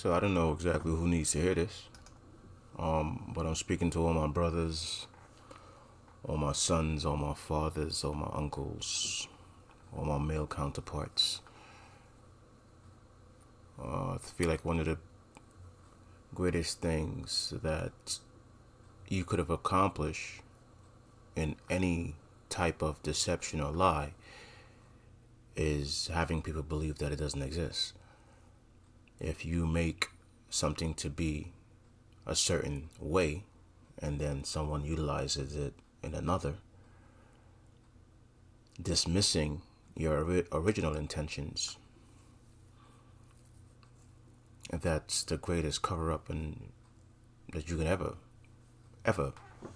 So I don't know exactly who needs to hear this. But I'm speaking to all my brothers, all my sons, all my fathers, all my uncles, all my male counterparts. I feel like one of the greatest things that you could have accomplished in any type of deception or lie is having people believe that it doesn't exist. If you make something to be a certain way and then someone utilizes it in another, dismissing your original intentions, and that's the greatest cover up and that you can ever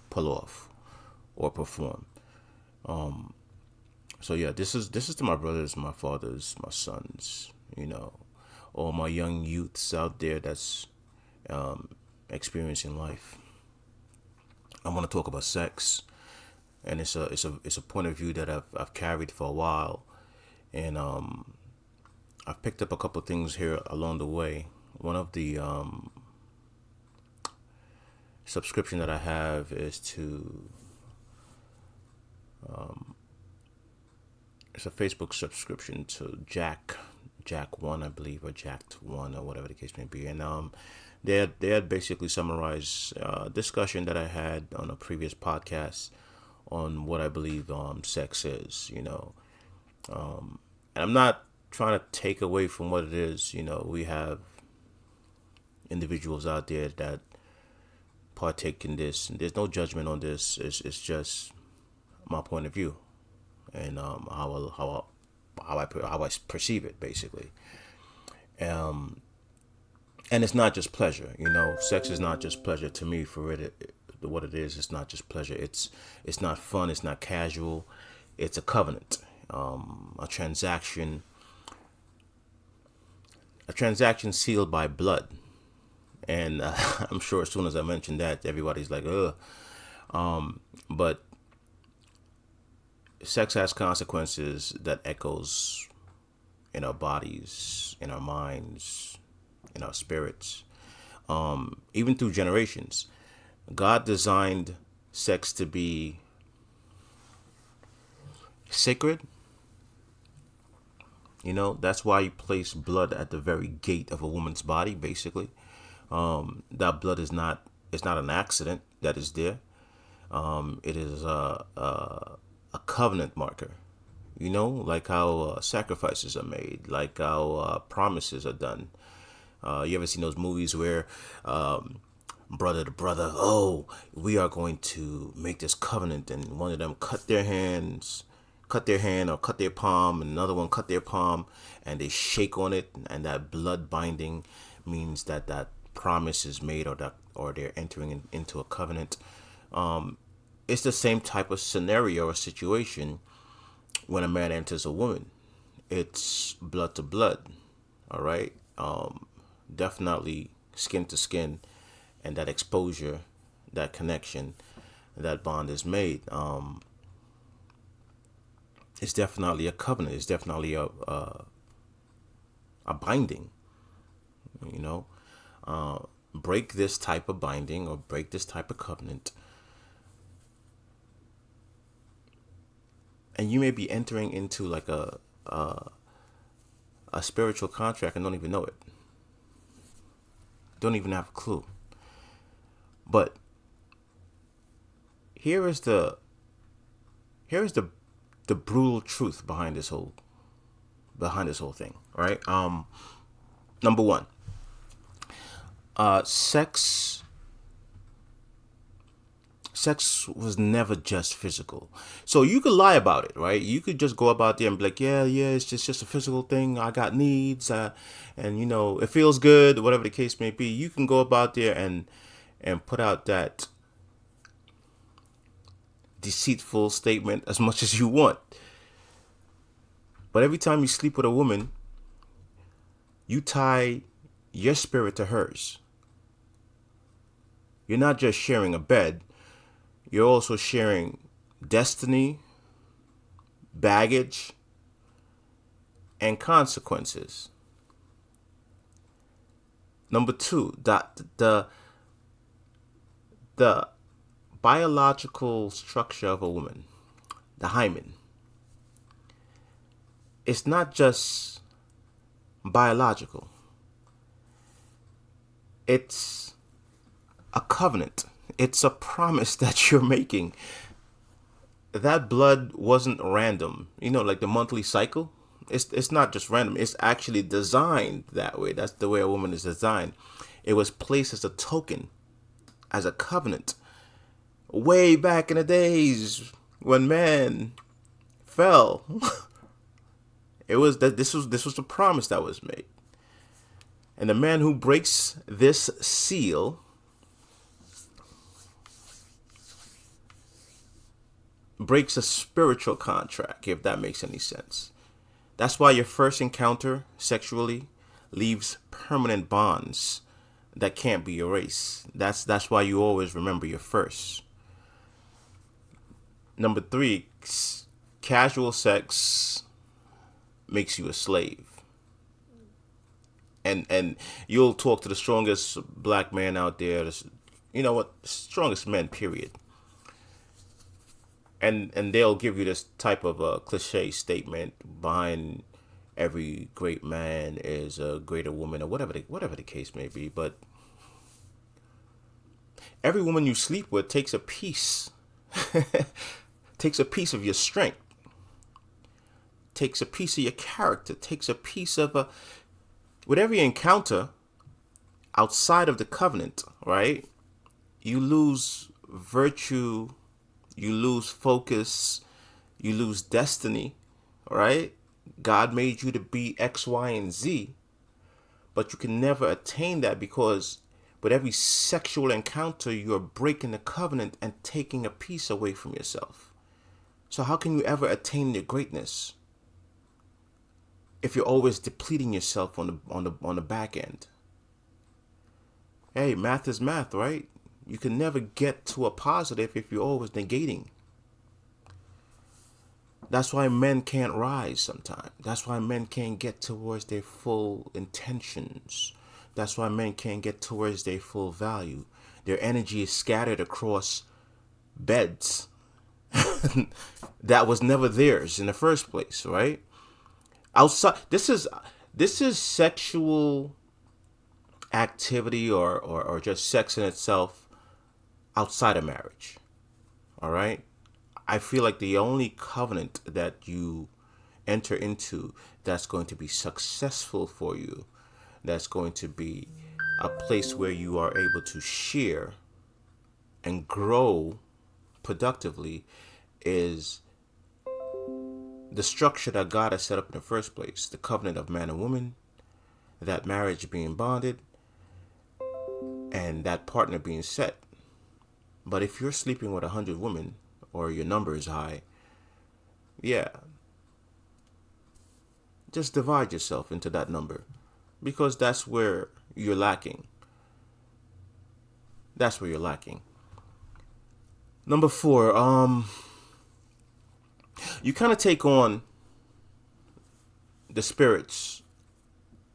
pull off or perform. So yeah, this is to my brothers, my fathers, my sons, all my young youths out there that's experiencing life. I want to talk about sex, and it's a point of view that I've carried for a while, and I've picked up a couple of things here along the way. One of the subscription that I have is to it's a Facebook subscription to Jack One, I believe, or Jacked One, or whatever the case may be, and they had basically summarized discussion that I had on a previous podcast on what I believe sex is, and I'm not trying to take away from what it is. We have individuals out there that partake in this, and there's no judgment on this. It's just my point of view and how I perceive it, basically. And it's not just pleasure. Sex is not just pleasure to me. For what it is, it's not just pleasure. It's not fun. It's not casual. It's a covenant, a transaction sealed by blood. And I'm sure as soon as I mention that, everybody's like, ugh. But sex has consequences that echoes in our bodies, in our minds, in our spirits, even through generations. God designed sex to be sacred. That's why you place blood at the very gate of a woman's body, basically. That blood is not, it's not an accident that is there. It is a covenant marker, like how sacrifices are made, like how promises are done. You ever seen those movies where brother to brother, oh, we are going to make this covenant, and one of them cut their hand or cut their palm, and another one cut their palm, and they shake on it, and that blood binding means that promise is made, or they're entering into a covenant. It's the same type of scenario or situation when a man enters a woman. It's blood to blood, all right? Definitely skin to skin, and that exposure, that connection, that bond is made. It's definitely a covenant. It's definitely a binding, you know. Break this type of binding or break this type of covenant, and you may be entering into like a spiritual contract and don't even know it. Don't even have a clue. But here is the brutal truth behind this whole thing, right? Number one, sex was never just physical. So you could lie about it, right? You could just go about there and be like, yeah, it's just a physical thing. I got needs, and it feels good, whatever the case may be. You can go about there and put out that deceitful statement as much as you want. But every time you sleep with a woman, you tie your spirit to hers. You're not just sharing a bed, you're also sharing destiny, baggage, and consequences. Number two, the biological structure of a woman, the hymen, it's not just biological. It's a covenant. It's a promise that you're making. That blood wasn't random. Like the monthly cycle. It's not just random. It's actually designed that way. That's the way a woman is designed. It was placed as a token, as a covenant, way back in the days when man fell. This was the promise that was made. And the man who breaks this seal breaks a spiritual contract, if that makes any sense. That's why your first encounter sexually leaves permanent bonds that can't be erased. That's why you always remember your first. Number three, casual sex makes you a slave. And you'll talk to the strongest black man out there, strongest men, period. And they'll give you this type of a cliche statement: behind every great man is a greater woman, or whatever the case may be. But every woman you sleep with takes a piece, takes a piece of your strength, takes a piece of your character, takes a piece of whatever you encounter outside of the covenant, right? You lose virtue, you lose focus, you lose destiny, right? God made you to be X, Y, and Z, but you can never attain that, because with every sexual encounter, you're breaking the covenant and taking a piece away from yourself. So how can you ever attain your greatness if you're always depleting yourself on the back end? Hey, math is math, right? You can never get to a positive if you're always negating. That's why men can't rise sometimes. That's why men can't get towards their full intentions. That's why men can't get towards their full value. Their energy is scattered across beds that was never theirs in the first place, right? Outside, this is sexual activity or just sex in itself outside of marriage. All right. I feel like the only covenant that you enter into that's going to be successful for you, that's going to be a place where you are able to share and grow productively, is the structure that God has set up in the first place, the covenant of man and woman, that marriage being bonded, and that partner being set. But if you're sleeping with 100 women, or your number is high, yeah, just divide yourself into that number, because that's where you're lacking. That's where you're lacking. Number four, you kind of take on the spirits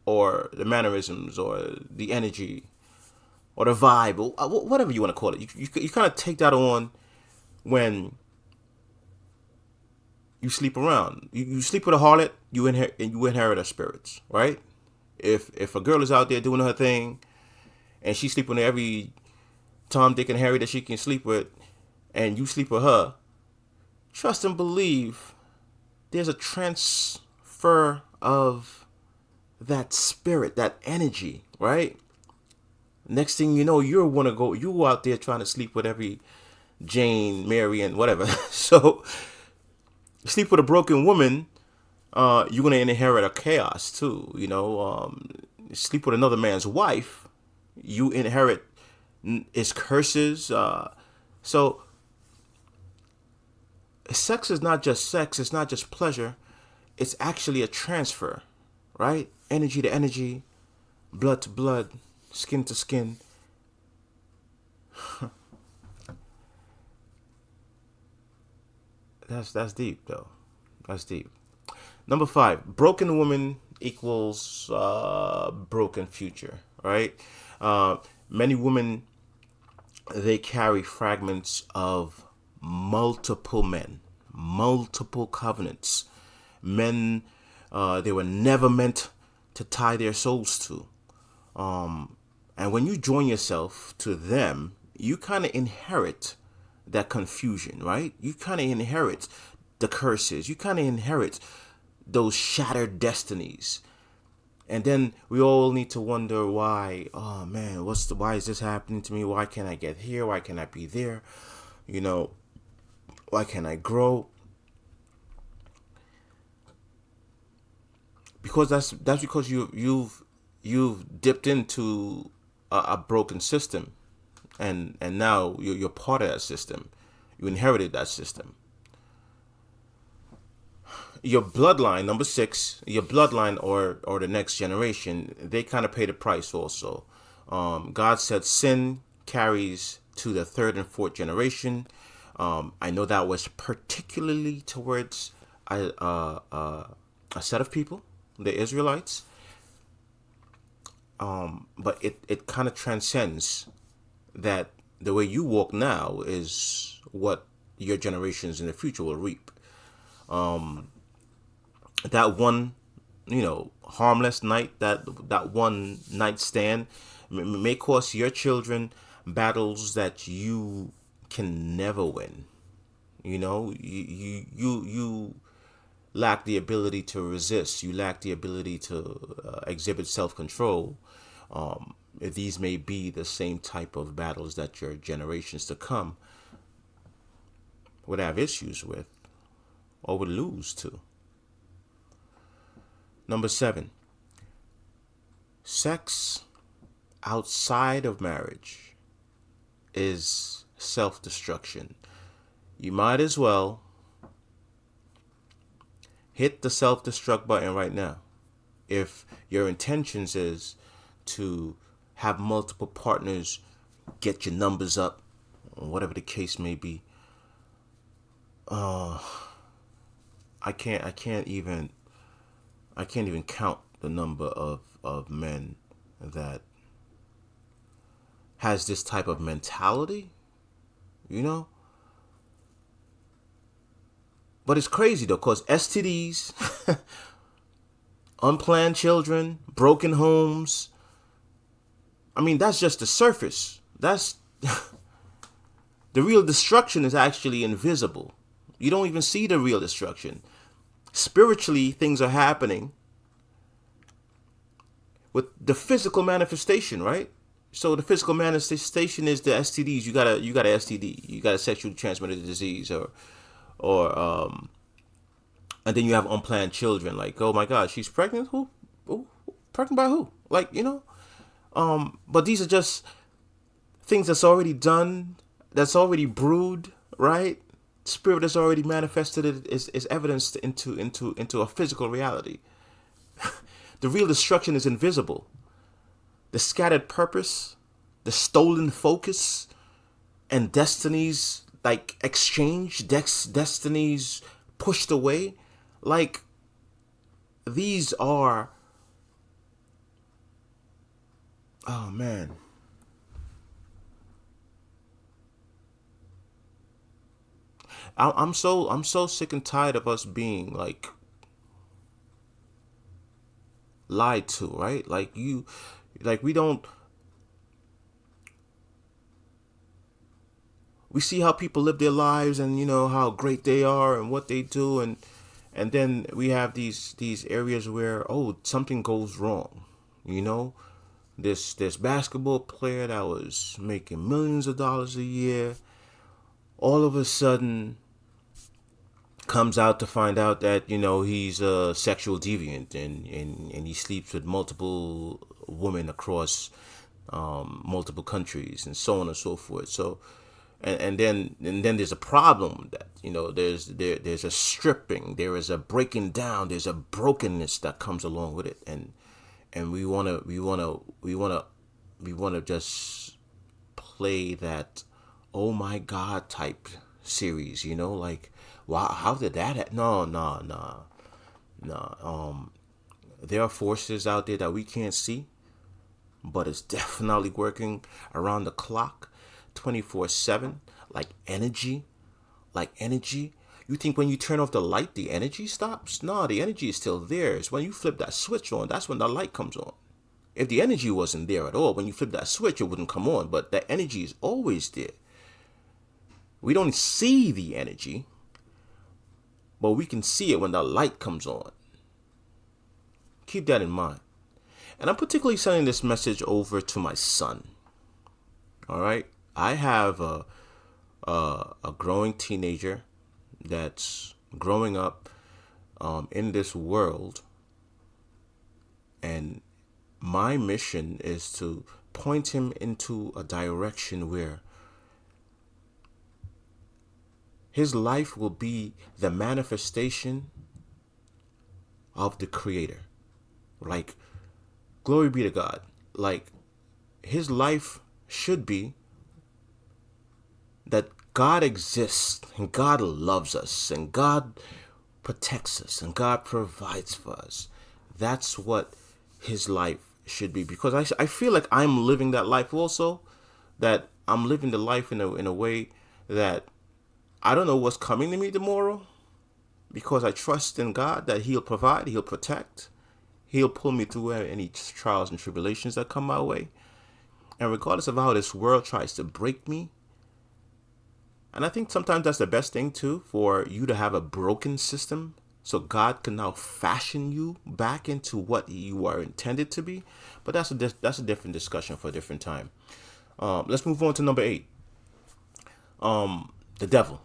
or the mannerisms or the energy or the vibe, or whatever you want to call it. You kind of take that on when you sleep around. You sleep with a harlot, you inherit her spirits, right? If a girl is out there doing her thing and she's sleeping with every Tom, Dick, and Harry that she can sleep with, and you sleep with her, trust and believe there's a transfer of that spirit, that energy, right? Next thing you know, you out there trying to sleep with every Jane, Mary, and whatever. So sleep with a broken woman, you're gonna inherit a chaos too. Sleep with another man's wife, you inherit his curses. So sex is not just sex. It's not just pleasure. It's actually a transfer, right? Energy to energy, blood to blood, skin to skin. That's deep though. That's deep. Number 5, broken woman equals broken future. right? Many women, they carry fragments of multiple men, multiple covenants, men they were never meant to tie their souls to. And when you join yourself to them, you kind of inherit that confusion, right? You kind of inherit the curses. You kind of inherit those shattered destinies. And then we all need to wonder why. Oh man, why is this happening to me? Why can't I get here? Why can't I be there? You know, why can't I grow? Because that's because you've dipped into a broken system, and now you're part of that system. You inherited that system. Your bloodline, number 6, your bloodline or the next generation, they kind of pay the price also. God said sin carries to the 3rd and 4th generation. I know that was particularly towards a set of people, the Israelites. But it kind of transcends that. The way you walk now is what your generations in the future will reap. That one, harmless night, that one night stand may cost your children battles that you can never win. You lack the ability to resist. You lack the ability to exhibit self-control. These may be the same type of battles that your generations to come would have issues with or would lose to. Number 7, sex outside of marriage is self-destruction. You might as well hit the self-destruct button right now. If your intentions is to have multiple partners, get your numbers up, whatever the case may be, I can't even count the number of men that has this type of mentality, But it's crazy though, because STDs, unplanned children, broken homes, that's just the surface. That's the real destruction is actually invisible. You don't even see the real destruction. Spiritually, things are happening with the physical manifestation, right? So the physical manifestation is the STDs. You got a STD. You got a sexually transmitted disease, and then you have unplanned children. Like, oh my God, she's pregnant. Who? Pregnant by who? But these are just things that's already done, that's already brewed, right? Spirit that's already manifested is evidenced into a physical reality. The real destruction is invisible. The scattered purpose, the stolen focus, and destinies exchanged, destinies pushed away. These are, oh man. I'm so sick and tired of us being lied to, right? We see how people live their lives and how great they are and what they do, and then we have these areas where something goes wrong. This basketball player that was making millions of dollars a year, all of a sudden comes out to find out that he's a sexual deviant and he sleeps with multiple women across multiple countries and so on and so forth. So and then there's a problem with that. There's a stripping, there is a breaking down, there's a brokenness that comes along with it, and we wanna just play that oh my God type series, wow, how did that no. There are forces out there that we can't see, but it's definitely working around the clock, 24/7, like energy. Like energy. You think when you turn off the light, the energy stops? No, the energy is still there. It's when you flip that switch on, that's when the light comes on. If the energy wasn't there at all, when you flip that switch, it wouldn't come on. But that energy is always there. We don't see the energy, but we can see it when the light comes on. Keep that in mind. And I'm particularly sending this message over to my son. All right? I have a growing teenager that's growing up in this world, and my mission is to point him into a direction where his life will be the manifestation of the Creator. Like, glory be to God. Like, his life should be that God exists and God loves us and God protects us and God provides for us. That's what his life should be, because I feel like I'm living that life also, that I'm living the life in a way that I don't know what's coming to me tomorrow, because I trust in God that he'll provide, he'll protect, he'll pull me through any trials and tribulations that come my way. And regardless of how this world tries to break me, and I think sometimes that's the best thing too, for you to have a broken system so God can now fashion you back into what you are intended to be. But that's a different discussion for a different time. Let's move on to number 8. The devil.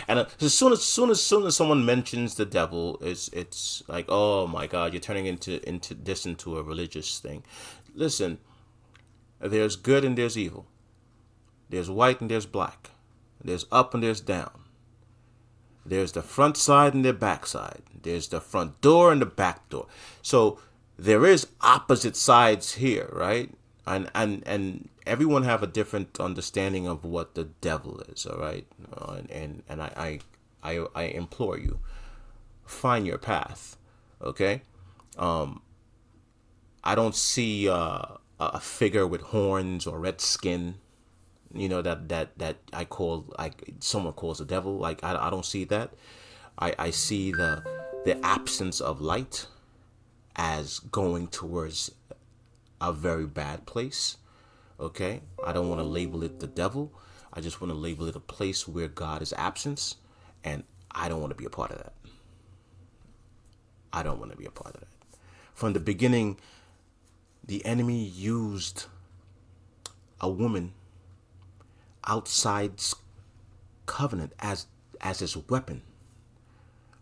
And as soon as someone mentions the devil, it's like, oh my God, you're turning into a religious thing. Listen, there's good and there's evil. There's white and there's black. There's up and there's down. There's the front side and the back side. There's the front door and the back door. So there is opposite sides here, right? And everyone have a different understanding of what the devil is, all right? And I implore you, find your path, okay? I don't see a figure with horns or red skin, that I call, like, someone calls the devil. Like, I don't see that. I see the absence of light as going towards a very bad place. Okay, I don't want to label it the devil. I just want to label it a place where God is absent, and I don't want to be a part of that. I don't want to be a part of that. From the beginning, the enemy used a woman outside covenant as his weapon.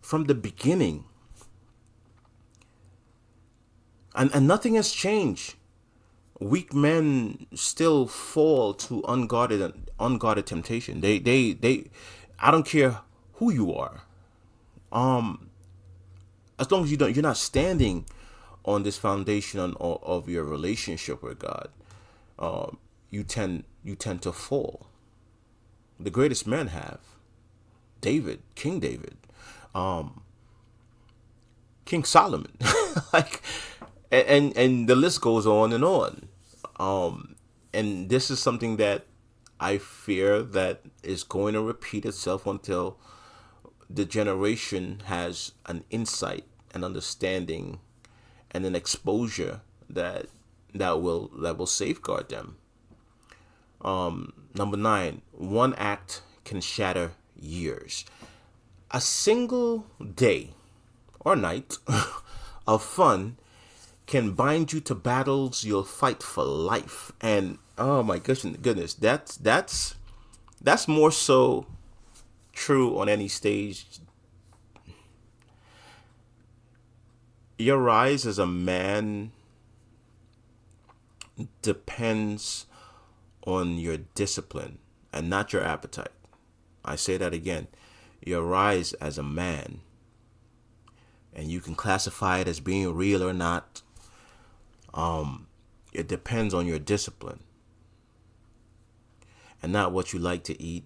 From the beginning. And nothing has changed. Weak men still fall to unguarded temptation. They I don't care who you are. As long as you're not standing on this foundation of your relationship with God, you tend to fall. The greatest men have. David, King David, King Solomon, like, and the list goes on and on. And this is something that I fear that is going to repeat itself until the generation has an insight, an understanding, and an exposure that will safeguard them. Number 9, one act can shatter years. A single day or night of fun can bind you to battles you'll fight for life. And oh my goodness, that's more so true on any stage. Your rise as a man depends on your discipline and not your appetite. I say that again. Your rise as a man, and you can classify it as being real or not. It depends on your discipline, and not what you like to eat,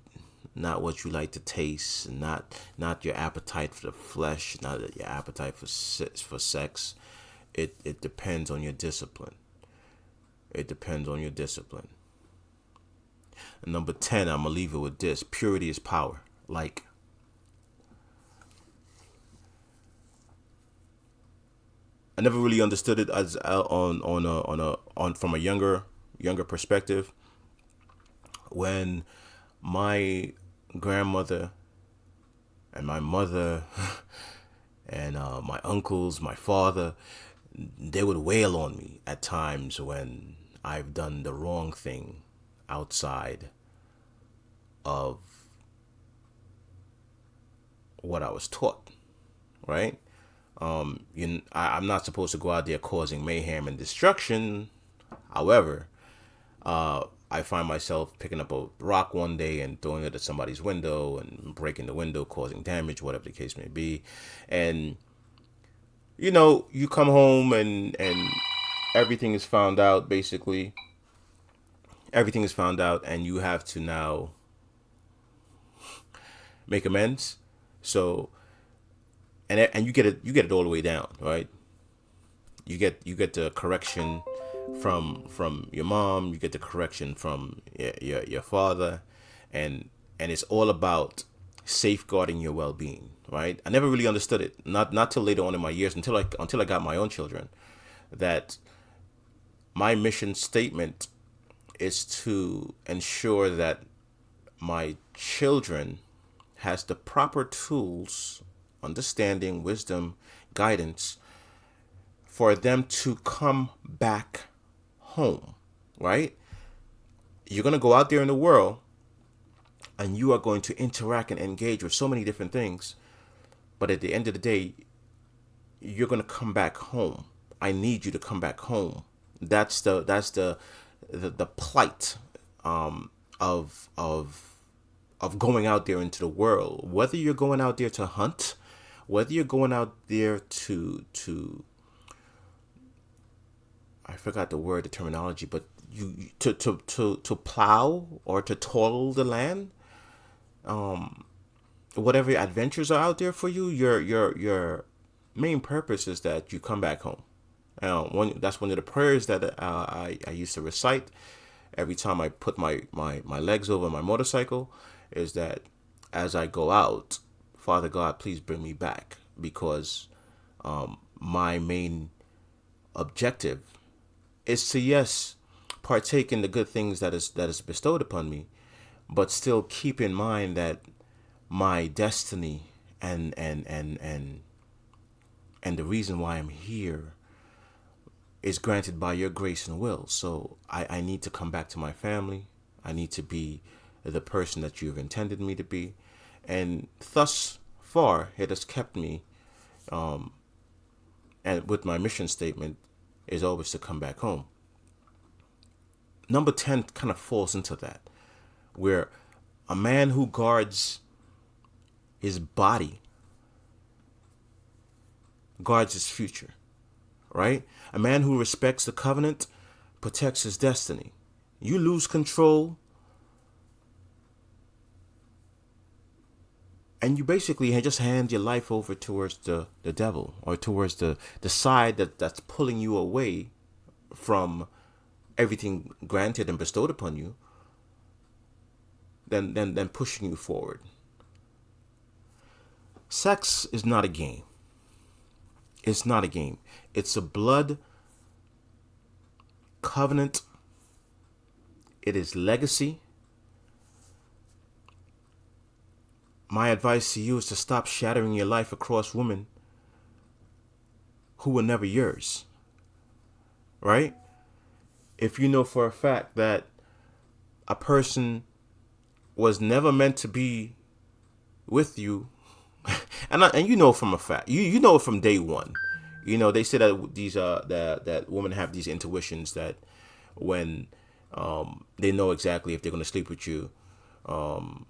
not what you like to taste, not your appetite for the flesh, not your appetite for sex. It depends on your discipline. It depends on your discipline. And number 10, I'm going to leave it with this. Purity is power. Like, I never really understood it as on from a younger perspective. When my grandmother and my mother and my uncles, my father, they would wail on me at times when I've done the wrong thing outside of what I was taught, right? I'm not supposed to go out there causing mayhem and destruction. However, I find myself picking up a rock one day and throwing it at somebody's window and breaking the window, causing damage, whatever the case may be. And, you come home and everything is found out, basically. Everything is found out, and you have to now make amends. So, and you get it all the way down, right? You get the correction from your mom, you get the correction from your father, and it's all about safeguarding your well-being, right? I never really understood it, not till later on in my years, until I got my own children, that my mission statement is to ensure that my children has the proper tools, understanding, wisdom, guidance for them to come back home, right? You're going to go out there in the world and you are going to interact and engage with so many different things. But at the end of the day, you're going to come back home. I need you to come back home. That's the plight of going out there into the world. Whether you're going out there to hunt, whether you're going out there to I forgot the terminology, but you to plow or to toil the land, whatever adventures are out there for you, your main purpose is that you come back home. That's one of the prayers that I used to recite every time I put my legs over my motorcycle, is that as I go out, Father God, please bring me back, because my main objective is to, yes, partake in the good things that is bestowed upon me, but still keep in mind that my destiny and the reason why I'm here is granted by your grace and will. So I need to come back to my family. I need to be the person that you've intended me to be. And thus far, it has kept me, and with my mission statement, is always to come back home. Number 10 kind of falls into that, where a man who guards his body guards his future, right? A man who respects the covenant protects his destiny. You lose control, and you basically just hand your life over towards the devil, or towards the side that's pulling you away from everything granted and bestowed upon you, then pushing you forward. Sex is not a game. It's not a game. It's a blood covenant. It is legacy. My advice to you is to stop shattering your life across women who were never yours, right? If you know for a fact that a person was never meant to be with you, and you know from a fact, you know from day one, they say that these that women have these intuitions that when they know exactly if they're going to sleep with you from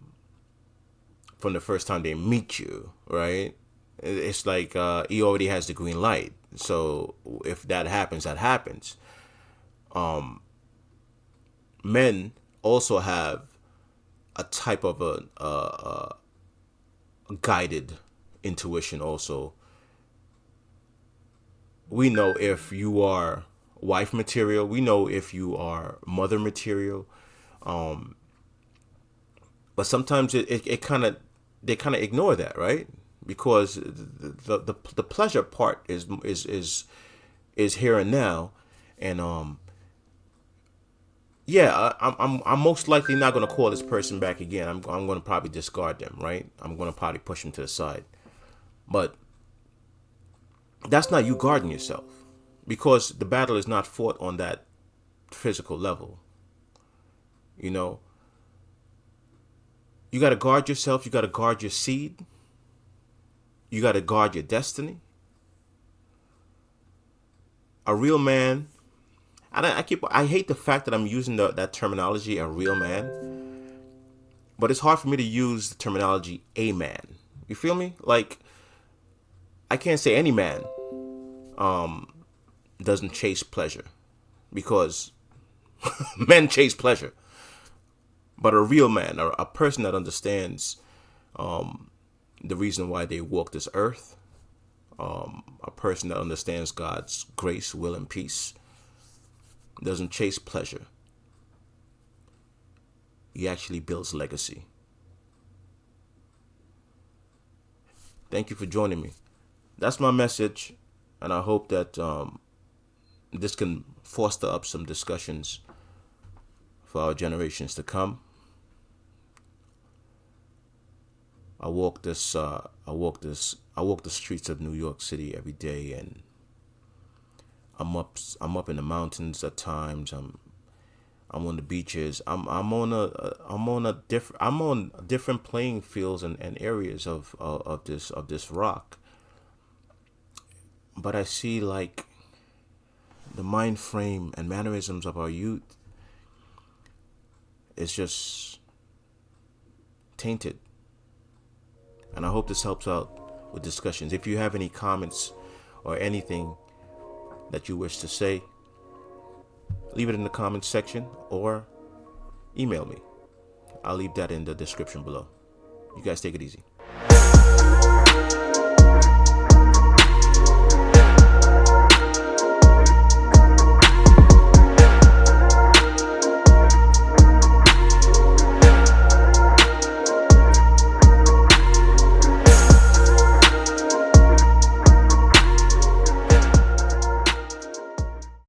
the first time they meet you, right? It's like he already has the green light. So if that happens, that happens. Men also have a type of a guided intuition also. We know if you are wife material. We know if you are mother material. But sometimes it kind of, they kind of ignore that, right? Because the pleasure part is here and now, and yeah, I'm most likely not going to call this person back again. I'm going to probably discard them, right? I'm going to probably push them to the side. But that's not you guarding yourself, because the battle is not fought on that physical level. You know, you got to guard yourself. You got to guard your seed. You got to guard your destiny. A real man. And I hate the fact that I'm using that terminology, a real man. But it's hard for me to use the terminology, a man. You feel me? Like, I can't say any man doesn't chase pleasure, because men chase pleasure. But a real man, or a person that understands the reason why they walk this earth, a person that understands God's grace, will, and peace, doesn't chase pleasure. He actually builds legacy. Thank you for joining me. That's my message, and I hope that this can foster up some discussions for our generations to come. I walk the streets of New York City every day, and I'm up in the mountains at times. I'm on the beaches. I'm on different playing fields and areas of this rock. But I see, like, the mind frame and mannerisms of our youth is just tainted. And I hope this helps out with discussions. If you have any comments or anything that you wish to say, leave it in the comments section or email me. I'll leave that in the description below. You guys take it easy.